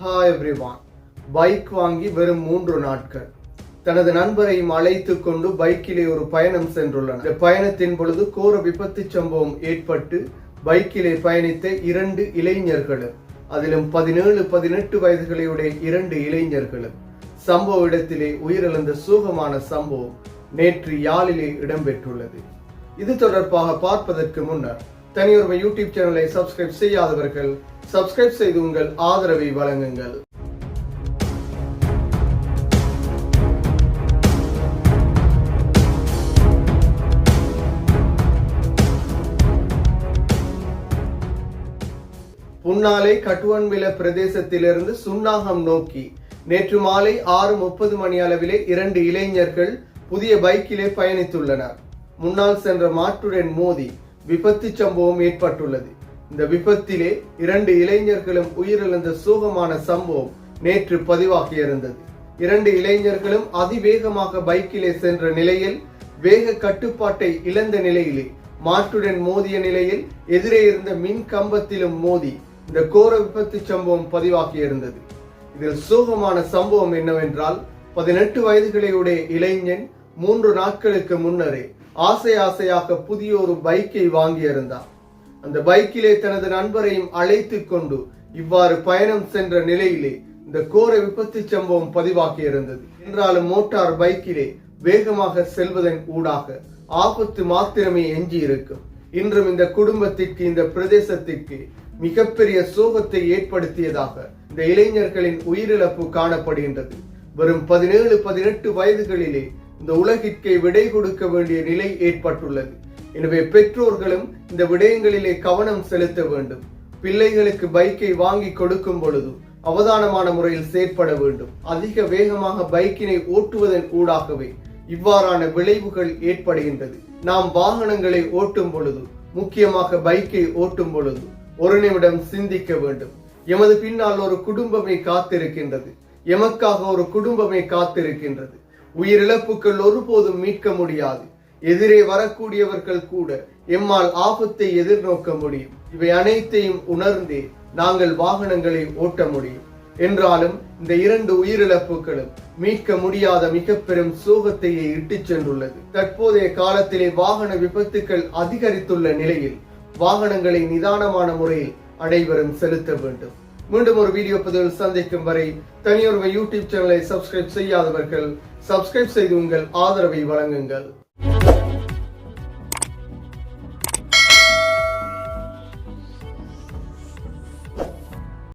Hi everyone. Bike வாங்கி வெறும் 3 நாட்கள் தனது நண்பரையும் அழைத்துக் கொண்டு பைக்கிலே ஒரு பயணம் சென்றுள்ளனர். இந்த பயணத்தின் பொழுது கோர விபத்து சம்பவம் ஏற்பட்டு பைக்கிலே பயணித்த 2 இளைஞர்களும் அதிலும் 17-18 வயதுகளையுடைய 2 இளைஞர்களும் சம்பவ இடத்திலே உயிரிழந்த சோகமான சம்பவம் நேற்று யாழிலே இடம்பெற்றுள்ளது. இது தொடர்பாக பார்ப்பதற்கு முன்னர் தனியொருமை யூடியூப் சேனலை சப்ஸ்கிரைப் செய்யாதவர்கள் சப்ஸ்கிரைப் செய்து உங்கள் ஆதரவை வழங்குங்கள். புன்னாலை கட்டுவன்வில பிரதேசத்திலிருந்து சுன்னாகம் நோக்கி நேற்று மாலை 6:30 மணி அளவிலே 2 இளைஞர்கள் புதிய பைக்கிலே பயணித்துள்ளனர். முன்னால் சென்ற மாட்டுடன் மோதி விபத்து சம்பவம் ஏற்பட்டுள்ளது. இந்த விபத்திலே 2 இளைஞர்களும் உயிரிழந்த சோகமான சம்பவம் நேற்று பதிவாகியிருந்தது. 2 இளைஞர்களும் அதிவேகமாக பைக்கிலே சென்ற நிலையில் வேக கட்டுப்பாட்டை இழந்த நிலையிலே மாட்டுடன் மோதிய நிலையில் எதிரே இருந்த மின் கம்பத்திலும் மோதி இந்த கோர விபத்து சம்பவம் பதிவாகியிருந்தது. இதில் சோகமான சம்பவம் என்னவென்றால் 18 வயதுகளையுடைய இளைஞன் 3 நாட்களுக்கு முன்னரே ஆசையாக புதிய ஒரு பைக்கை வாங்கியிருந்தார். அந்த பைக்கிலே தனது நண்பரையும் அழைத்துக் கொண்டு இவ்வாறு பயணம் சென்ற நிலையிலே இந்த கோர விபத்து சம்பவம் பதிவாகியிருந்தது. என்றாலும் மோட்டார் பைக்கிலே வேகமாக செல்வதன் ஊடாக ஆபத்து மாத்திரமே எஞ்சி இருக்கும். இன்றும் இந்த குடும்பத்திற்கு இந்த பிரதேசத்திற்கு மிகப்பெரிய சோகத்தை ஏற்படுத்தியதாக இந்த இளைஞர்களின் உயிரிழப்பு காணப்படுகின்றது. வெறும் 17-18 வயதுகளிலே இந்த உலகிற்கே விடை கொடுக்க வேண்டிய நிலை ஏற்பட்டுள்ளது. எனவே பெற்றோர்களும் இந்த விடயங்களிலே கவனம் செலுத்த வேண்டும். பிள்ளைகளுக்கு பைக்கை வாங்கி கொடுக்கும் பொழுது அவதானமான முறையில் செயற்பட வேண்டும். அதிக வேகமாக பைக்கினை ஓட்டுவதன் ஊடாகவே இவ்வாறான விளைவுகள் ஏற்படுகின்றது. நாம் வாகனங்களை ஓட்டும் பொழுது, முக்கியமாக பைக்கை ஓட்டும் பொழுது ஒரு நிமிடம் சிந்திக்க வேண்டும். எமது பின்னால் ஒரு குடும்பமே காத்திருக்கின்றது. எமக்காக ஒரு குடும்பமே காத்திருக்கின்றது. உயிரிழப்புகள் ஒருபோதும் மீட்க முடியாது. எதிரே வரக்கூடியவர்கள் கூட எம்மால் ஆபத்தை எதிர்நோக்க முடியும். இவை அனைத்தையும் உணர்ந்தே நாங்கள் வாகனங்களை ஓட்ட முடியும். என்றாலும் இந்த 2 உயிரிழப்புகளும் மீட்க முடியாத மிக பெரும் சோகத்தையே இட்டுச் சென்றுள்ளது. தற்போதைய காலத்திலே வாகன விபத்துக்கள் அதிகரித்துள்ள நிலையில் வாகனங்களை நிதானமான முறையில் அனைவரும் செலுத்த வேண்டும். மீண்டும் ஒரு வீடியோ பதிவில் சந்திக்கும் வரை தனியொருமை யூடியூப் சேனலை சப்ஸ்கிரைப் செய்யாதவர்கள் சப்ஸ்கிரைப் செய்து உங்கள் ஆதரவை வழங்குங்கள்.